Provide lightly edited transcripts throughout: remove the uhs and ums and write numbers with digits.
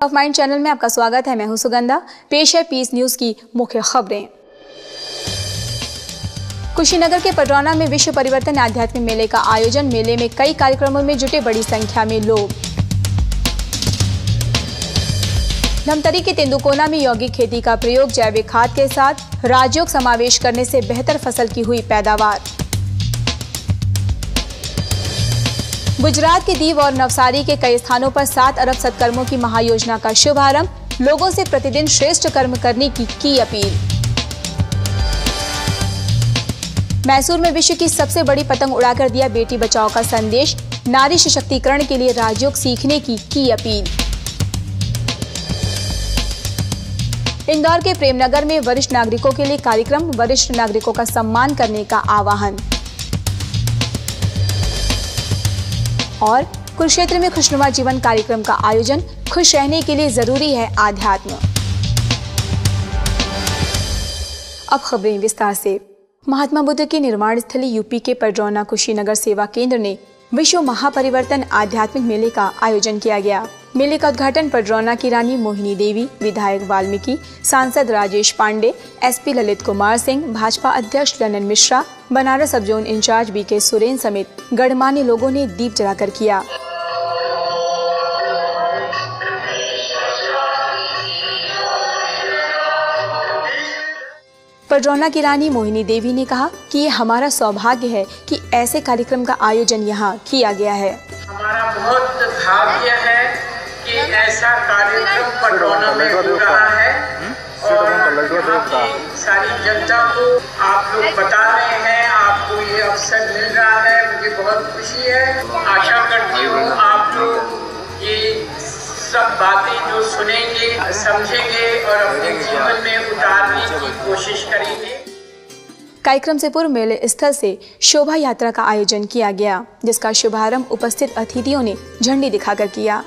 Of mind channel में आपका स्वागत है। मैं हूं सुगंधा। पेश है पीस न्यूज की मुख्य खबरें। कुशीनगर के पडरौना में विश्व परिवर्तन आध्यात्मिक मेले का आयोजन। मेले में कई कार्यक्रमों में जुटे बड़ी संख्या में लोग। धमतरी के तेंदुकोना में यौगिक खेती का प्रयोग। जैविक खाद के साथ राजयोग समावेश करने से बेहतर फसल की हुई पैदावार। गुजरात के दीव और नवसारी के कई स्थानों पर 7 अरब सत्कर्मों की महायोजना का शुभारंभ। लोगों से प्रतिदिन श्रेष्ठ कर्म करने की अपील। मैसूर में विश्व की सबसे बड़ी पतंग उड़ाकर दिया बेटी बचाओ का संदेश। नारी सशक्तिकरण के लिए राजयोग सीखने की अपील। इंदौर के प्रेमनगर में वरिष्ठ नागरिकों के लिए कार्यक्रम। वरिष्ठ नागरिकों का सम्मान करने का आह्वान। और कुरुक्षेत्र में खुशनुमा जीवन कार्यक्रम का आयोजन। खुश रहने के लिए जरूरी है आध्यात्म। अब खबरें विस्तार से। महात्मा बुद्ध की निर्माण स्थली यूपी के पडरौना कुशीनगर सेवा केंद्र ने विश्व महापरिवर्तन आध्यात्मिक मेले का आयोजन किया गया। मेले का उद्घाटन पडरौना की रानी मोहिनी देवी, विधायक वाल्मीकि, सांसद राजेश पांडे, एसपी ललित कुमार सिंह, भाजपा अध्यक्ष ललन मिश्रा, बनारस सब जोन इंचार्ज बीके सुरेन समेत गणमान्य लोगों ने दीप जलाकर किया। पडरौना की रानी मोहिनी देवी ने कहा कि ये हमारा सौभाग्य है कि ऐसे कार्यक्रम का आयोजन यहाँ किया गया है। हमारा बहुत भाग्य है कि ऐसा कार्यक्रम पडरौना में हो रहा है और यहाँ की सारी जनता को आप लोग बता रहे हैं, आपको ये अवसर मिल रहा है। मुझे बहुत खुशी है। आशा करती हूँ आप लोग ये सब बातें जो सुनेंगे, समझेंगे और अपने जीवन में उतारने की कोशिश करेंगे। कार्यक्रम से पूर्व मेले स्थल से शोभा यात्रा का आयोजन किया गया, जिसका शुभारंभ उपस्थित अतिथियों ने झंडी दिखाकर किया।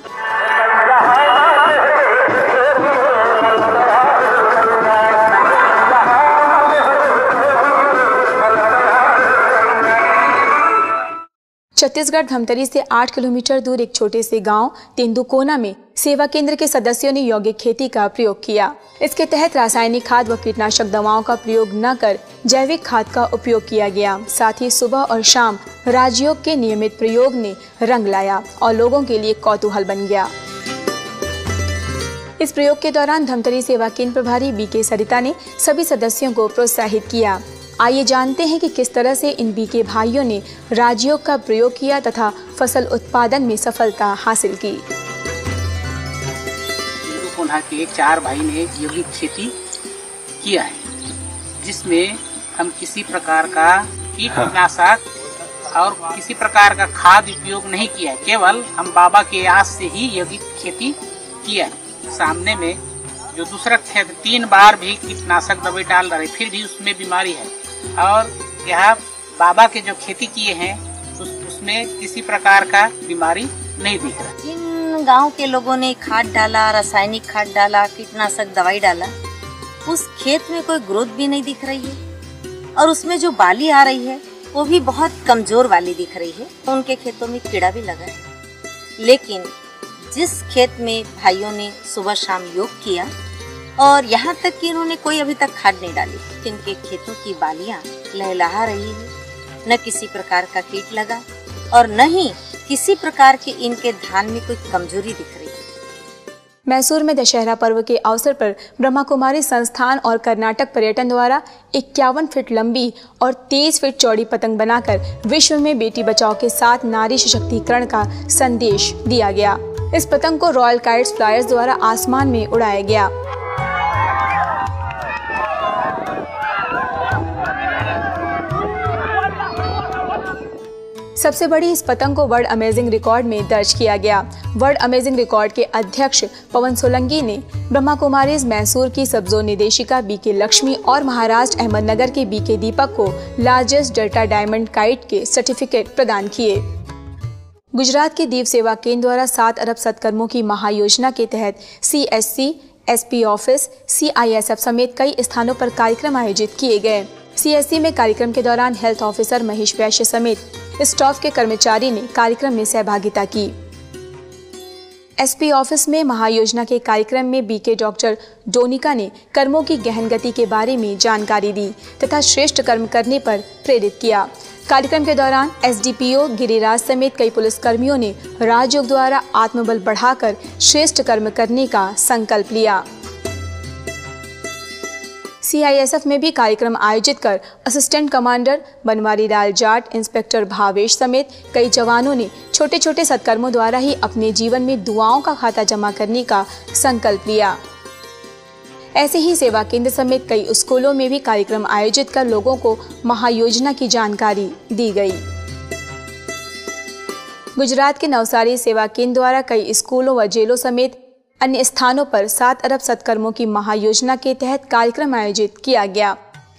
छत्तीसगढ़ धमतरी से 8 किलोमीटर दूर एक छोटे से गांव तेंदुकोना में सेवा केंद्र के सदस्यों ने यौगिक खेती का प्रयोग किया। इसके तहत रासायनिक खाद व कीटनाशक दवाओं का प्रयोग न कर जैविक खाद का उपयोग किया गया। साथ ही सुबह और शाम राजयोग के नियमित प्रयोग ने रंग लाया और लोगों के लिए कौतूहल बन गया। इस प्रयोग के दौरान धमतरी सेवा केंद्र प्रभारी बीके सरिता ने सभी सदस्यों को प्रोत्साहित किया। आइए जानते हैं कि किस तरह से इन बीके भाइयों ने राजयोग का प्रयोग किया तथा फसल उत्पादन में सफलता हासिल की। तेंदुकोना के 4 भाई ने यौगिक खेती किया है, जिसमें हम किसी प्रकार का कीटनाशक और किसी प्रकार का खाद उपयोग नहीं किया। केवल हम बाबा के आस से ही यौगिक खेती किया। सामने में जो दूसरा खेत 3 बार भी कीटनाशक दवाई डाल रहे, फिर भी उसमें बीमारी है। और यहाँ बाबा के जो खेती किए हैं उसमें किसी प्रकार का बीमारी नहीं दिख रहा। जिन गांव के लोगों ने खाद डाला, रासायनिक खाद डाला, कीटनाशक दवाई डाला, उस खेत में कोई ग्रोथ भी नहीं दिख रही है और उसमें जो बाली आ रही है वो भी बहुत कमजोर वाली दिख रही है। उनके खेतों में कीड़ा भी लगा है। लेकिन जिस खेत में भाइयों ने सुबह शाम योग किया और यहाँ तक कि इन्होंने कोई अभी तक खाद नहीं डाली, जिनके खेतों की बालियां लहलहा रही है, न किसी प्रकार का कीट लगा और न ही किसी प्रकार के इनके धान में कोई कमजोरी दिख रही है। मैसूर में दशहरा पर्व के अवसर पर ब्रह्मा कुमारी संस्थान और कर्नाटक पर्यटन द्वारा 51 फीट लंबी और 23 फीट चौड़ी पतंग बनाकर विश्व में बेटी बचाओ के साथ नारी सशक्तिकरण का संदेश दिया गया। इस पतंग को रॉयल काइट्स फ्लायर्स द्वारा आसमान में उड़ाया गया। सबसे बड़ी इस पतंग को वर्ल्ड अमेजिंग रिकॉर्ड में दर्ज किया गया। वर्ल्ड अमेजिंग रिकॉर्ड के अध्यक्ष पवन सोलंकी ने ब्रह्मा कुमारीज मैसूर की सब जोन निदेशिका बीके लक्ष्मी और महाराष्ट्र अहमदनगर के बीके दीपक को लार्जेस्ट डेल्टा डायमंड काइट के सर्टिफिकेट प्रदान किए। गुजरात के दीव सेवा केंद्र द्वारा 7 अरब सत्कर्मों की महायोजना के तहत CSC, SP ऑफिस, CISF समेत कई स्थानों पर कार्यक्रम आयोजित किए गए। CSC में कार्यक्रम के दौरान हेल्थ ऑफिसर महेश वैश्य समेत स्टाफ के कर्मचारी ने कार्यक्रम में सहभागिता की। एसपी ऑफिस में महायोजना के कार्यक्रम में बीके डॉक्टर डोनिका ने कर्मों की गहन गति के बारे में जानकारी दी तथा श्रेष्ठ कर्म करने पर प्रेरित किया। कार्यक्रम के दौरान एसडीपीओ गिरिराज समेत कई पुलिसकर्मियों ने राजयोग द्वारा आत्मबल बढ़ाकर श्रेष्ठ कर्म करने का संकल्प लिया। सीआईएसएफ में भी कार्यक्रम आयोजित कर assistant commander Banwari Lal Jat, inspector Bhavesh समेत कई जवानों ने छोटे छोटे सत्कर्मों द्वारा ही अपने जीवन में दुआओं का खाता जमा करने का संकल्प लिया। ऐसे ही सेवा केंद्र समेत कई स्कूलों में भी कार्यक्रम आयोजित कर लोगों को महायोजना की जानकारी दी गई। गुजरात के नवसारी सेवा केंद्र द्वारा कई स्कूलों व जेलों समेत अन्य स्थानों पर 7 अरब सत्कर्मों की महायोजना के तहत कार्यक्रम आयोजित किया गया।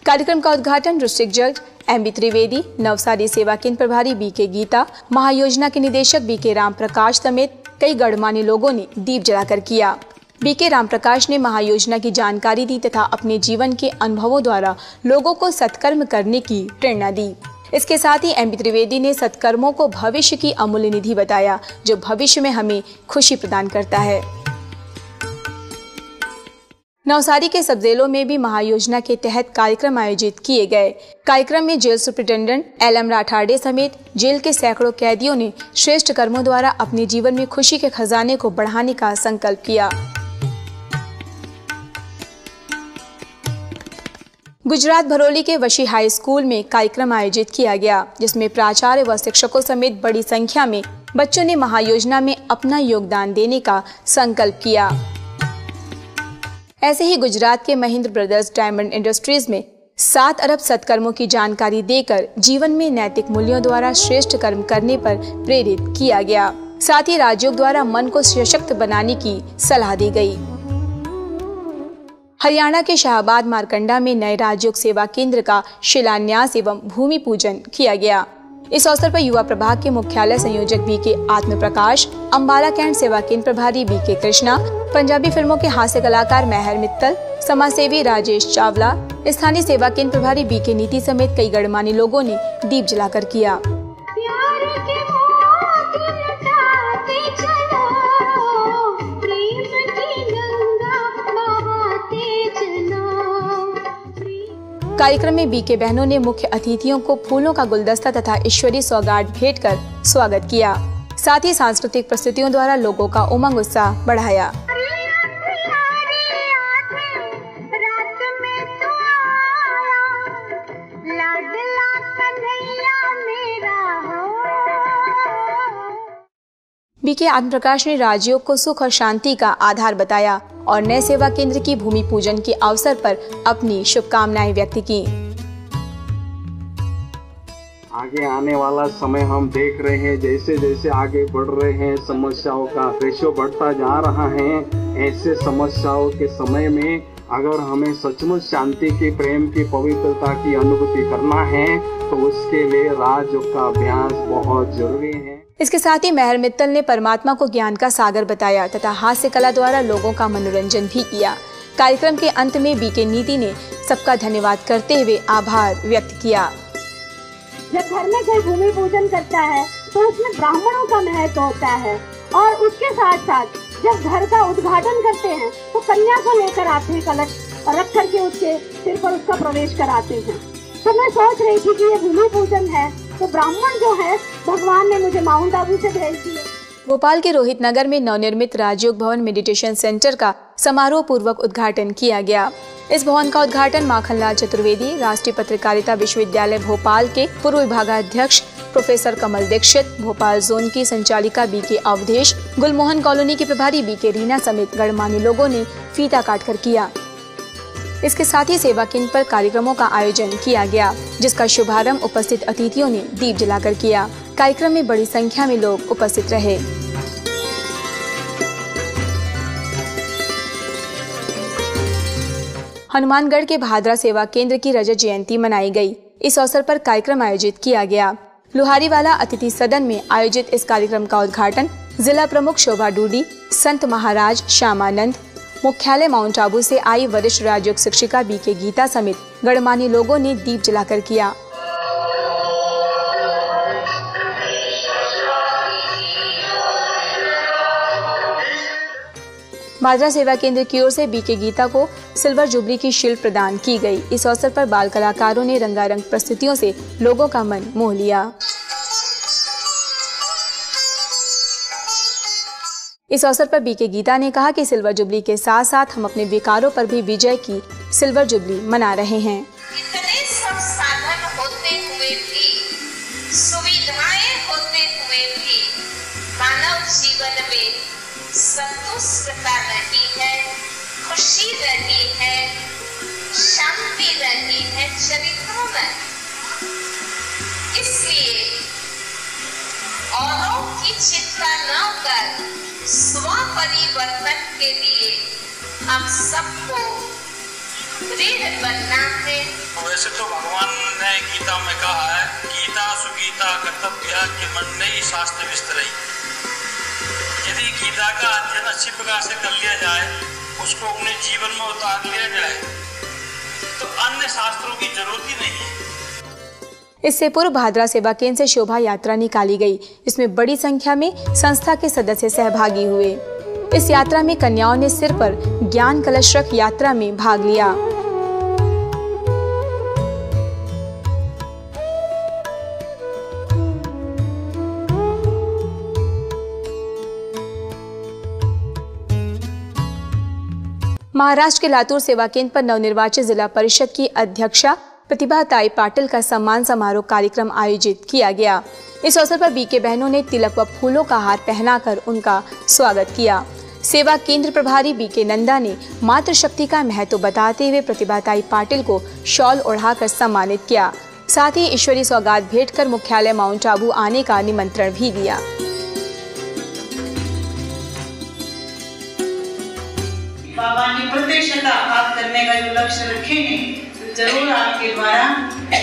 कार्यक्रम का उद्घाटन डिस्ट्रिक्ट जज एमबी त्रिवेदी, नवसारी सेवा केंद्र प्रभारी बीके गीता, महायोजना के निदेशक बीके राम प्रकाश समेत कई गणमान्य लोगों ने दीप जलाकर किया। बीके राम प्रकाश ने महायोजना की जानकारी दी तथा अपने जीवन के अनुभवों द्वारा लोगों को सत्कर्म करने की प्रेरणा दी। इसके साथ ही एमबी त्रिवेदी ने सत्कर्मों को भविष्य की अमूल्य निधि बताया, जो भविष्य में हमें खुशी प्रदान करता है। नवसारी के सब जेलों में भी महायोजना के तहत कार्यक्रम आयोजित किए गए। कार्यक्रम में जेल सुप्रिंटेंडेंट एलएम राठाड़े समेत जेल के सैकड़ों कैदियों ने श्रेष्ठ कर्मों द्वारा अपने जीवन में खुशी के खजाने को बढ़ाने का संकल्प किया। गुजरात भरोली के वशी हाई स्कूल में कार्यक्रम आयोजित किया गया, जिसमें प्राचार्य व शिक्षकों समेत बड़ी संख्या में बच्चों ने महायोजना में अपना योगदान देने का संकल्प किया। ऐसे ही गुजरात के महेंद्र ब्रदर्स डायमंड इंडस्ट्रीज में 7 अरब सत्कर्मों की जानकारी देकर जीवन में नैतिक मूल्यों द्वारा श्रेष्ठ कर्म करने पर प्रेरित किया गया। साथ ही राजयोग द्वारा मन को सशक्त बनाने की सलाह दी गई। हरियाणा के शाहबाद मारकंडा में नए राजयोग सेवा केंद्र का शिलान्यास एवं भूमि पूजन किया गया। इस अवसर पर युवा प्रभाग के मुख्यालय संयोजक बीके आत्म प्रकाश, अंबाला कैंट सेवा केंद्र प्रभारी बीके कृष्णा, पंजाबी फिल्मों के हास्य कलाकार मेहर मित्तल, समाजसेवी राजेश चावला, स्थानीय सेवा केंद्र प्रभारी बीके नीति समेत कई गणमान्य लोगों ने दीप जलाकर किया। कार्यक्रम में बीके बहनों ने मुख्य अतिथियों को फूलों का गुलदस्ता तथा ईश्वरीय सौगात भेंट कर स्वागत किया। साथ ही सांस्कृतिक प्रस्तुतियों द्वारा लोगों का उमंग उत्साह बढ़ाया। बीके आत्म प्रकाश ने राजयोग को सुख और शांति का आधार बताया और नए सेवा केंद्र की भूमि पूजन के अवसर पर अपनी शुभकामनाएं व्यक्त की। आगे आने वाला समय हम देख रहे हैं, जैसे जैसे आगे बढ़ रहे हैं समस्याओं का रेशो बढ़ता जा रहा है। ऐसे समस्याओं के समय में अगर हमें सचमुच शांति की, प्रेम की, पवित्रता की अनुभूति करना है तो उसके लिए राजयोग का अभ्यास बहुत जरूरी है। इसके साथ ही मेहर मित्तल ने परमात्मा को ज्ञान का सागर बताया तथा हास्य कला द्वारा लोगों का मनोरंजन भी किया। कार्यक्रम के अंत में बीके नीति ने सबका धन्यवाद करते हुए आभार व्यक्त किया। जब घर में कोई भूमि पूजन करता है तो उसमें ब्राह्मणों का महत्व होता है और उसके साथ साथ जब घर का उद्घाटन करते हैं तो कन्या को लेकर आते हैं कलश और रख करके उसके सिर पर उसका प्रवेश कराते हैं। तो मैं सोच रही थी कि ये भूमि पूजन है तो ब्राह्मण जो है भगवान ने मुझे माउंट आबू से भेज दिए। भोपाल के रोहित नगर में नवनिर्मित राजयोग भवन मेडिटेशन सेंटर का समारोह पूर्वक उद्घाटन किया गया। इस भवन का उद्घाटन माखनलाल चतुर्वेदी, राष्ट्रीय पत्रकारिता विश्वविद्यालय भोपाल के पूर्व विभागाध्यक्ष प्रोफेसर कमल दीक्षित, भोपाल जोन की संचालिका बीके अवधेश, गुलमोहन कॉलोनी की प्रभारी बीके रीना समेत गणमान्य लोगों ने फीता काटकर किया। इसके साथ ही सेवा केंद्र पर कार्यक्रमों का आयोजन किया गया, जिसका शुभारंभ उपस्थित अतिथियों ने दीप जलाकर किया। कार्यक्रम में बड़ी संख्या में लोग उपस्थित रहे। हनुमानगढ़ के भादरा सेवा केंद्र की रजत जयंती मनाई गई। इस अवसर पर कार्यक्रम आयोजित किया गया। लुहारीवाला अतिथि सदन में आयोजित इस कार्यक्रम का उद्घाटन जिला प्रमुख शोभा डूडी, संत महाराज श्यामानंद, मुख्यालय माउंट आबू से आई वरिष्ठ राजयोग शिक्षिका बीके गीता समेत गणमान्य लोगों ने दीप जलाकर किया। भादरा सेवा केंद्र की ओर से बीके गीता को सिल्वर जुबली की शील्ड प्रदान की गई। इस अवसर पर बाल कलाकारों ने रंगारंग प्रस्तुतियों से लोगों का मन मोह लिया। इस अवसर पर बीके गीता ने कहा कि सिल्वर जुबली के साथ साथ हम अपने विकारों पर भी विजय की सिल्वर जुबली मना रहे हैं। इतने सब साधन होते हुए भी, सुविधाएं होते हुए भी मानव जीवन में संतुष्टता नहीं है, खुशी नहीं है, शांति नहीं है चरित्रों में। इसलिए औरों की चिंता न कर स्व परिवर्तन के लिए हम सबको दृढ़ बनना है। वैसे तो भगवान ने गीता में कहा है, गीता सुगीता कर्तव्य के मन नहीं शास्त्र विस्तरई। यदि गीता का अध्ययन अच्छी प्रकार से कर लिया जाए, उसको अपने जीवन में उतार लिया जाए, तो अन्य शास्त्रों की जरूरत ही नहीं है। इससे पूर्व भादरा सेवा केंद्र से शोभा यात्रा निकाली गई। इसमें बड़ी संख्या में संस्था के सदस्य सहभागी हुए। इस यात्रा में कन्याओं ने सिर पर ज्ञान कलश रख यात्रा में भाग लिया। महाराष्ट्र के लातूर सेवा केंद्र पर नवनिर्वाचित जिला परिषद की अध्यक्षा प्रतिभा ताई पाटिल का सम्मान समारोह कार्यक्रम आयोजित किया गया। इस अवसर पर बीके बहनों ने तिलक व फूलों का हार पहनाकर उनका स्वागत किया। सेवा केंद्र प्रभारी बीके नंदा ने मातृशक्ति का महत्व बताते हुए प्रतिभा ताई पाटिल को शॉल ओढ़ाकर सम्मानित किया। साथ ही ईश्वरी सौगात भेंट कर मुख्यालय माउंट आबू आने का निमंत्रण भी दिया। बाबा ने प्रत्यक्षता प्राप्त करने का जो लक्ष्य रखे हैं, तो जरूर आपके द्वारा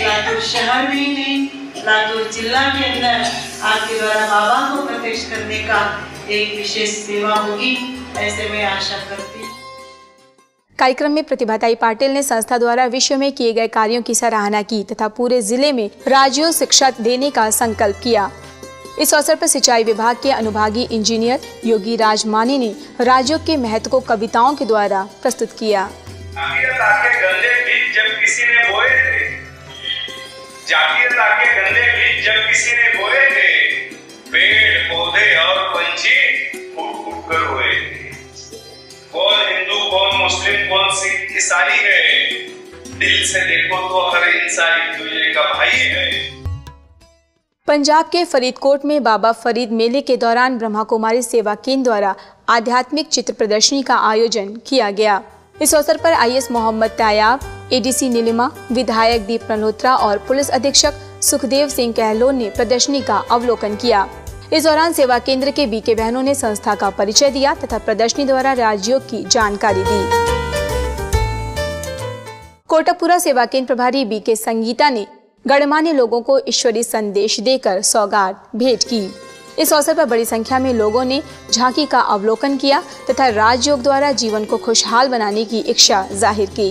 लातूर शहर में ही नहीं, लातूर जिला के अंदर आपके द्वारा बाबा को प्रत्यक्ष करने का एक विशेष सेवा होगी, ऐसे मैं आशा करती हूँ। कार्यक्रम में प्रतिभा ताई पाटिल ने संस्था द्वारा विश्व में किए गए कार्यों की सराहना की तथा पूरे जिले में राजयोग शिक्षा देने का संकल्प किया। इस अवसर पर सिंचाई विभाग के अनुभागीय इंजीनियर योगी राज मानी ने राजयोग के महत्व को कविताओं के द्वारा प्रस्तुत किया। जातीयता के गंदे बीज जब किसी ने बोए थे, जातीयता के गंदे बीज जब किसी ने बोए थे, पेड़ पौधे और पंछी फूट फूट कर हुए थे। कौन हिंदू, कौन मुस्लिम, कौन सिख ईसाई है, दिल से देखो तो हर इंसान एक दूसरे का भाई है। पंजाब के फरीदकोट में बाबा फरीद मेले के दौरान ब्रह्मा कुमारी सेवा केंद्र द्वारा आध्यात्मिक चित्र प्रदर्शनी का आयोजन किया गया। इस अवसर पर आईएएस मोहम्मद तायाब, एडीसी नीलिमा, विधायक दीप मल्होत्रा और पुलिस अधीक्षक सुखदेव सिंह गहलोत ने प्रदर्शनी का अवलोकन किया। इस दौरान सेवा केंद्र के बीके बहनों ने संस्था का परिचय दिया तथा प्रदर्शनी द्वारा राजयोग की जानकारी दी। कोटकपुरा सेवा केंद्र प्रभारी बीके संगीता ने गणमान्य लोगों को ईश्वरी संदेश देकर सौगात भेंट की। इस अवसर पर बड़ी संख्या में लोगों ने झांकी का अवलोकन किया तथा राजयोग द्वारा जीवन को खुशहाल बनाने की इच्छा जाहिर की।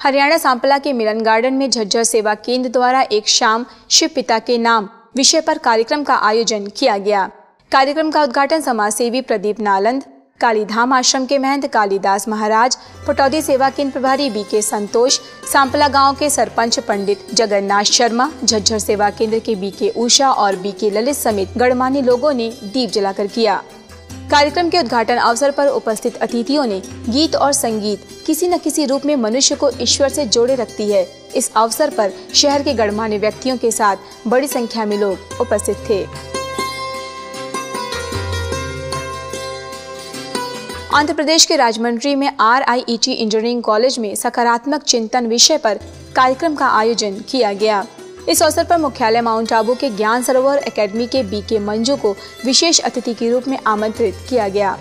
हरियाणा सांपला के मिलन गार्डन में झज्जर सेवा केंद्र द्वारा एक शाम शिव पिता के नाम विषय पर कार्यक्रम का आयोजन किया गया। कार्यक्रम का उद्घाटन समाजसेवी प्रदीप नालंद, कालीधाम आश्रम के महंत कालीदास महाराज, पटौदी सेवा केंद्र प्रभारी बीके संतोष, सांपला गांव के सरपंच पंडित जगन्नाथ शर्मा, झज्जर सेवा केंद्र के बीके उषा और बीके ललित समेत गणमान्य लोगों ने दीप जलाकर किया। कार्यक्रम के उद्घाटन अवसर पर उपस्थित अतिथियों ने गीत और संगीत किसी न किसी रूप में मनुष्य को ईश्वर से जोड़े रखती है। इस अवसर पर शहर के गणमान्य व्यक्तियों के साथ बड़ी संख्या में लोग उपस्थित थे। आंध्र प्रदेश के राजमंड्री में RIET इंजीनियरिंग कॉलेज में सकारात्मक चिंतन विषय पर कार्यक्रम का आयोजन किया गया। इस अवसर पर मुख्यालय माउंट आबू के ज्ञान सरोवर एकेडमी के बीके मंजू को विशेष अतिथि के रूप में आमंत्रित किया गया।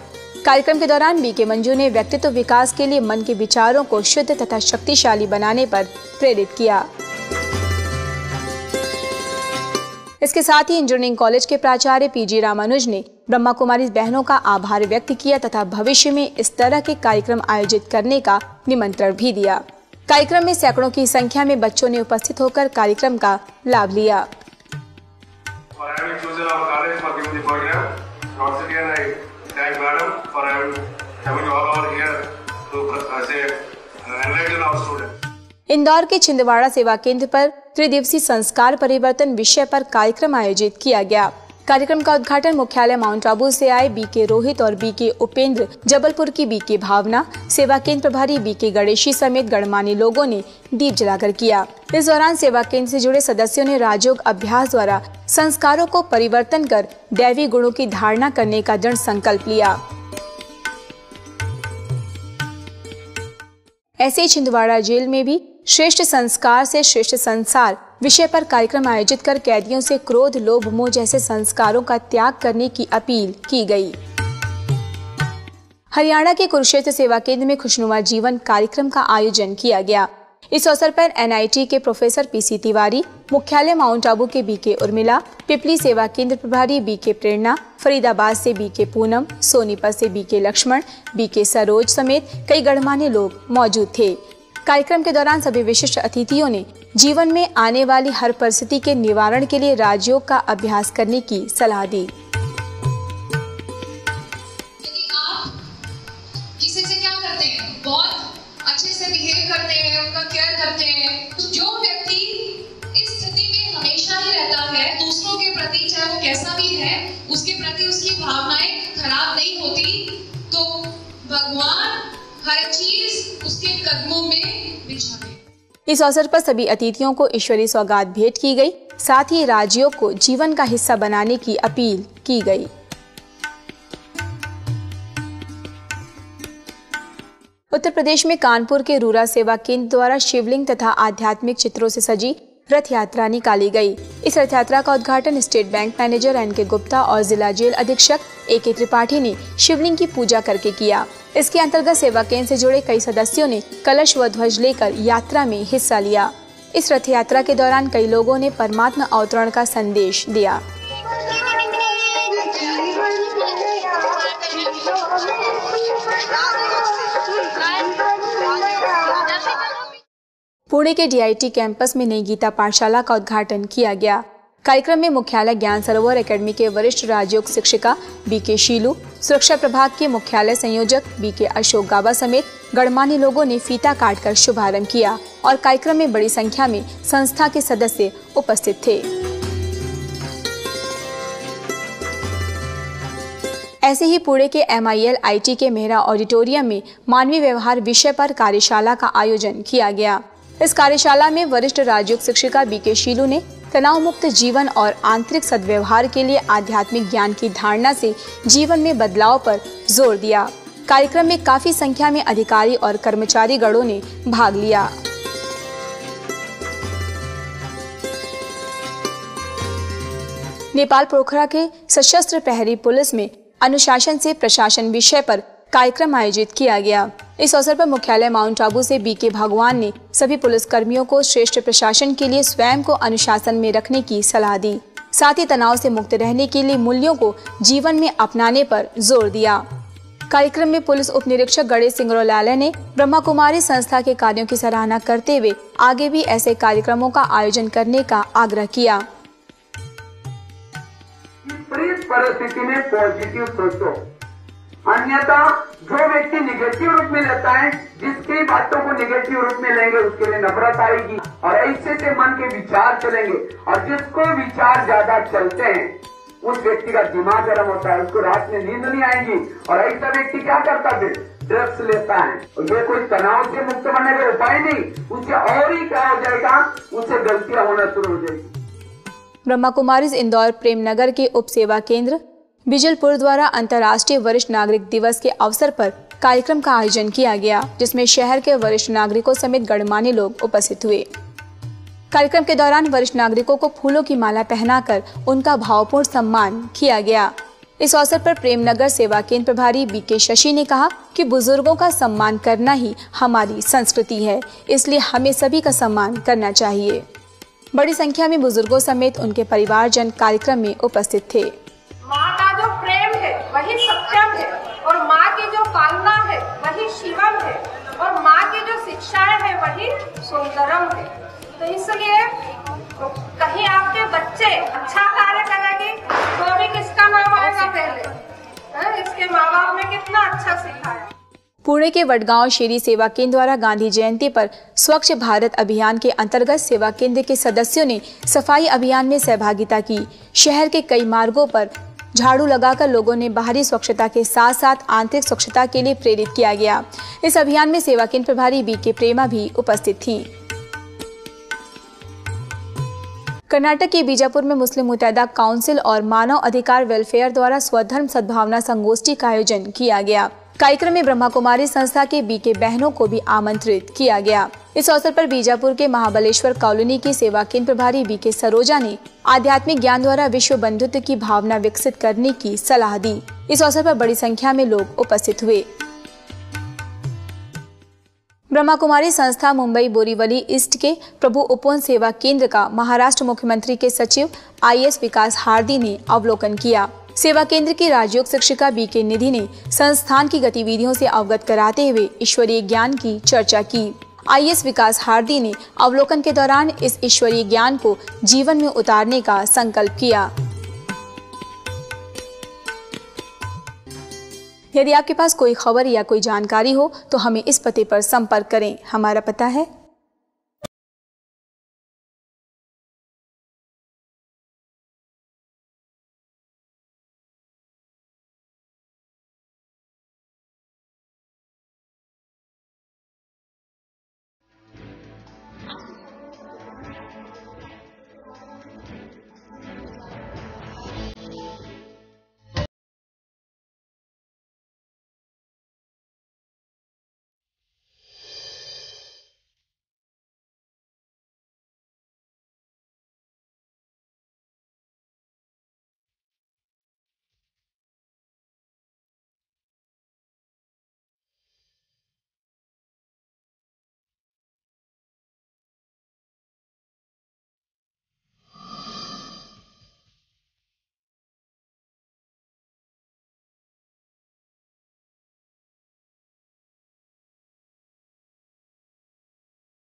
कार्यक्रम के दौरान बीके मंजू ने व्यक्तित्व विकास के लिए मन के विचारों को शुद्ध तथा शक्तिशाली बनाने पर प्रेरित किया। इसके साथ ही इंजीनियरिंग कॉलेज के प्राचार्य PG रामानुज ने ब्रह्मा कुमारी बहनों का आभार व्यक्त किया तथा भविष्य में इस तरह के कार्यक्रम आयोजित करने का निमंत्रण भी दिया। कार्यक्रम में सैकड़ों की संख्या में बच्चों ने उपस्थित होकर कार्यक्रम का लाभ लिया। for having chosen our college for giving the program. Once again, I thank Madam for having all over here to enlighten our students. Indore के छिंदवाड़ा सेवा केंद्र पर त्रिदिवसीय संस्कार परिवर्तन विषय पर कार्यक्रम आयोजित किया गया। कार्यक्रम का उद्घाटन मुख्यालय माउंट आबू से आए बीके रोहित और बीके उपेंद्र, जबलपुर की बीके भावना, सेवा केंद्र प्रभारी बीके गणेशी समेत गणमान्य लोगों ने दीप जलाकर किया। इस दौरान सेवा केंद्र से जुड़े सदस्यों ने राजयोग अभ्यास द्वारा संस्कारों को परिवर्तन कर दैवी गुणों की धारणा करने का दृढ़ संकल्प लिया। ऐसे ही छिंदवाड़ा जेल में भी श्रेष्ठ संस्कार से श्रेष्ठ संसार विषय पर कार्यक्रम आयोजित कर कैदियों से क्रोध, लोभ, मोह जैसे संस्कारों का त्याग करने की अपील की गई। हरियाणा के कुरुक्षेत्र सेवा केंद्र में खुशनुमा जीवन कार्यक्रम का आयोजन किया गया। इस अवसर पर एनआईटी के प्रोफेसर पीसी तिवारी, मुख्यालय माउंट आबू के बीके उर्मिला, पिपली सेवा केंद्र प्रभारी बीके प्रेरणा, फरीदाबाद से बीके पूनम, सोनीपत से बीके लक्ष्मण, बीके सरोज समेत कई गणमान्य लोग मौजूद थे। कार्यक्रम के दौरान सभी विशिष्ट अतिथियों ने जीवन में आने वाली हर परिस्थिति के निवारण के लिए राजयोग का अभ्यास करने की सलाह दी। यदि आप किसी से क्या करते हैं, बहुत अच्छे से बिहेव करते हैं, उनका केयर करते हैं, जो व्यक्ति इस स्थिति में हमेशा ही रहता है दूसरों के प्रति, चाहे वो कैसा भी है, उसके प्रति उसकी भावनाएं खराब नहीं होती, तो भगवान हर चीज उसके कदमों में बिछा है। इस अवसर पर सभी अतिथियों को ईश्वरीय सौगात भेंट की गई। साथ ही राजयोग को जीवन का हिस्सा बनाने की अपील की गई। उत्तर प्रदेश में कानपुर के रूरा सेवा केंद्र द्वारा शिवलिंग तथा आध्यात्मिक चित्रों से सजी रथ यात्रा निकाली गई। इस रथ यात्रा का उद्घाटन state bank manager NK Gupta और जिला जेल अधीक्षक एके त्रिपाठी ने शिवलिंग की पूजा करके किया। इसके अंतर्गत सेवा केंद्र से जुड़े कई सदस्यों ने कलश व ध्वज लेकर यात्रा में हिस्सा लिया। इस रथ यात्रा के दौरान कई लोगों ने परमात्मा अवतरण का संदेश दिया। पुणे के डीआईटी कैंपस में नई गीता पाठशाला का उद्घाटन किया गया। कार्यक्रम में मुख्यालय ज्ञान सरोवर एकेडमी के वरिष्ठ राजयोग शिक्षिका बीके शीलू, सुरक्षा प्रभाग के मुख्यालय संयोजक बीके अशोक गाबा समेत गणमान्य लोगों ने फीता काटकर शुभारंभ किया और कार्यक्रम में बड़ी संख्या में संस्था के सदस्य उपस्थित थे। ऐसे ही पुणे के MIL IT के मेहरा ऑडिटोरियम में मानवीय व्यवहार विषय पर कार्यशाला का आयोजन किया गया। इस कार्यशाला में वरिष्ठ राजयोग शिक्षिका बीके शीलू ने तनाव मुक्त जीवन और आंतरिक सद्व्यवहार के लिए आध्यात्मिक ज्ञान की धारणा से जीवन में बदलाव पर जोर दिया। कार्यक्रम में काफी संख्या में अधिकारी और कर्मचारी गणों ने भाग लिया। नेपाल पोखरा के सशस्त्र प्रहरी पुलिस में अनुशासन से प्रशासन विषय पर कार्यक्रम आयोजित किया गया। इस अवसर पर मुख्यालय माउंट आबू से बीके भगवान ने सभी पुलिस कर्मियों को श्रेष्ठ प्रशासन के लिए स्वयं को अनुशासन में रखने की सलाह दी। साथ ही तनाव से मुक्त रहने के लिए मूल्यों को जीवन में अपनाने पर जोर दिया। कार्यक्रम में पुलिस उप निरीक्षक गणेश सिंगरोलाले ने ब्रह्मा कुमारी संस्था के कार्यों की सराहना करते हुए आगे भी ऐसे कार्यक्रमों का आयोजन करने का आग्रह किया। परिस्थिति में पॉजिटिव सोचो, अन्यथा जो व्यक्ति निगेटिव रूप में लेता है, जिसकी बातों को निगेटिव रूप में लेंगे उसके लिए नफरत आएगी और ऐसे से मन के विचार चलेंगे और जिसको विचार ज्यादा चलते हैं उस व्यक्ति का दिमाग गर्म होता है, उसको रात में नींद नहीं आएगी और ऐसा व्यक्ति क्या करता फिर ड्रग्स लेता है। और ये कोई तनाव से मुक्त बनने का उपाय नहीं, उससे और ही क्या हो जाएगा, उससे गलतियां होना शुरू हो जाएगी। ब्रह्मा कुमारीज इंदौर प्रेमनगर के उप सेवा केंद्र बिजलपुर द्वारा अंतर्राष्ट्रीय वरिष्ठ नागरिक दिवस के अवसर पर कार्यक्रम का आयोजन किया गया, जिसमें शहर के वरिष्ठ नागरिकों समेत गणमान्य लोग उपस्थित हुए। कार्यक्रम के दौरान वरिष्ठ नागरिकों को फूलों की माला पहनाकर उनका भावपूर्ण सम्मान किया गया। इस अवसर पर प्रेमनगर सेवा केंद्र प्रभारी बीके शशि ने कहा कि बुजुर्गों का सम्मान करना ही हमारी संस्कृति है, इसलिए हमें सभी का सम्मान करना चाहिए। बड़ी संख्या में बुजुर्गों समेत उनके परिवारजन कार्यक्रम में उपस्थित थे। माँ का जो प्रेम है वही सत्यम है और माँ की जो पालना है वही शिवम है और माँ की जो शिक्षाएं है वही सुंदरम है। तो इसलिए तो कहीं आपके बच्चे अच्छा कार्य करेंगे तो भी किसका नाम आएगा पहले? इसके माँ बाप ने कितना अच्छा सिखाया। पुणे के वडगांव शेरी सेवा केंद्र द्वारा गांधी जयंती पर स्वच्छ भारत अभियान के अंतर्गत सेवा केंद्र के सदस्यों ने सफाई अभियान में सहभागिता की। शहर के कई मार्गों पर झाड़ू लगाकर लोगों ने बाहरी स्वच्छता के साथ साथ आंतरिक स्वच्छता के लिए प्रेरित किया गया। इस अभियान में सेवा केंद्र प्रभारी बीके प्रेमा भी उपस्थित थी। कर्नाटक के बीजापुर में मुस्लिम मुत्तहदा काउंसिल और मानव अधिकार वेलफेयर द्वारा स्वधर्म सद्भावना संगोष्ठी का आयोजन किया गया। कार्यक्रम में ब्रह्मा कुमारी संस्था के बीके बहनों को भी आमंत्रित किया गया। इस अवसर पर बीजापुर के महाबलेश्वर कॉलोनी की सेवा केंद्र प्रभारी बीके सरोजा ने आध्यात्मिक ज्ञान द्वारा विश्व बंधुत्व की भावना विकसित करने की सलाह दी। इस अवसर पर बड़ी संख्या में लोग उपस्थित हुए। ब्रह्मा कुमारी संस्था मुंबई बोरीवली ईस्ट के प्रभु उपवन सेवा केंद्र का महाराष्ट्र मुख्यमंत्री के सचिव IAS विकास हार्दी ने अवलोकन किया। सेवा केंद्र की राजयोग शिक्षिका बीके निधि ने संस्थान की गतिविधियों से अवगत कराते हुए ईश्वरीय ज्ञान की चर्चा की। IAS विकास हार्दी ने अवलोकन के दौरान इस ईश्वरीय ज्ञान को जीवन में उतारने का संकल्प किया। यदि आपके पास कोई खबर या कोई जानकारी हो तो हमें इस पते पर संपर्क करें। हमारा पता है